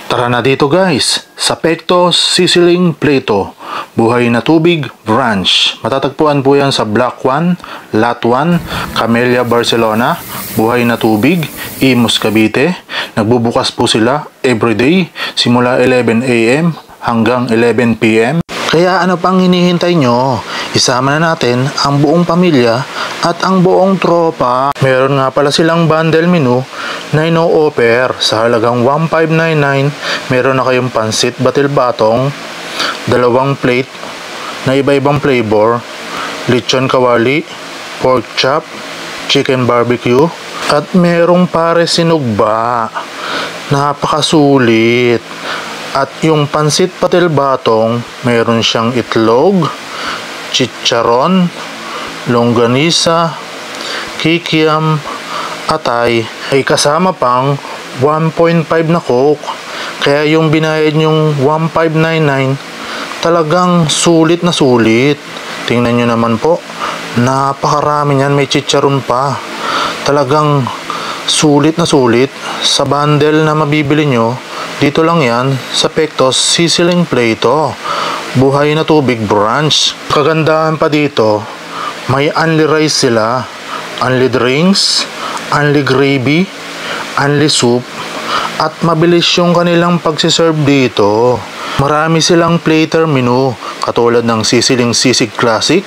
Tara na dito guys, sa Pectos Sizzling Plato, Buhay na Tubig Branch. Matatagpuan po yan sa Block 1, Lot 1, Camellia, Barcelona, Buhay na Tubig, Imus, Cavite. Nagbubukas po sila everyday simula 11 AM hanggang 11 PM. Kaya ano pang hinihintay nyo? Isama na natin ang buong pamilya at ang buong tropa. Meron nga pala silang bundle menu na ino-offer sa halagang 1599. Meron na kayong pansit batil batong, 2 plate na iba-ibang flavor, lechon kawali, pork chop, chicken barbecue, at merong pare sinugba. Napakasulit. At yung pansit patil batong, meron siyang itlog, chicharon, longganisa, kikiam, atay, ay kasama pang 1.5 na coke. Kaya yung binayad yung 1599 talagang sulit na sulit. Tingnan nyo naman po, napakarami niyan, may chicharon pa. Talagang sulit na sulit sa bundle na mabibili nyo. Dito lang yan sa Pectos Sizzling Plato, Buhay na Tubig Branch. Kagandahan pa dito, may only rice sila, only drinks, only gravy, only soup, at mabilis yung kanilang pagsiserve dito. Marami silang platter menu katulad ng Sizzling Sisig Classic,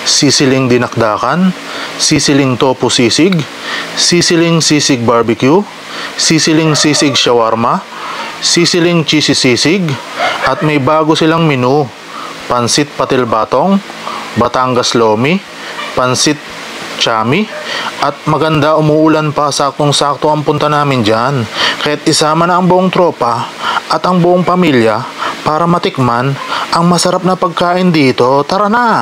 Sizzling Dinakdakan, Sizzling Tofu Sisig, Sizzling Sisig Barbecue, Sizzling Sisig Shawarma, Sizzling Cheesy Sisig, at may bago silang menu, pansit patil batong, Batangas Lomi, pansit chami, at maganda, umuulan pa, saktong-sakto ang punta namin dyan. Kaya't isama na ang buong tropa at ang buong pamilya para matikman ang masarap na pagkain dito. Tara na!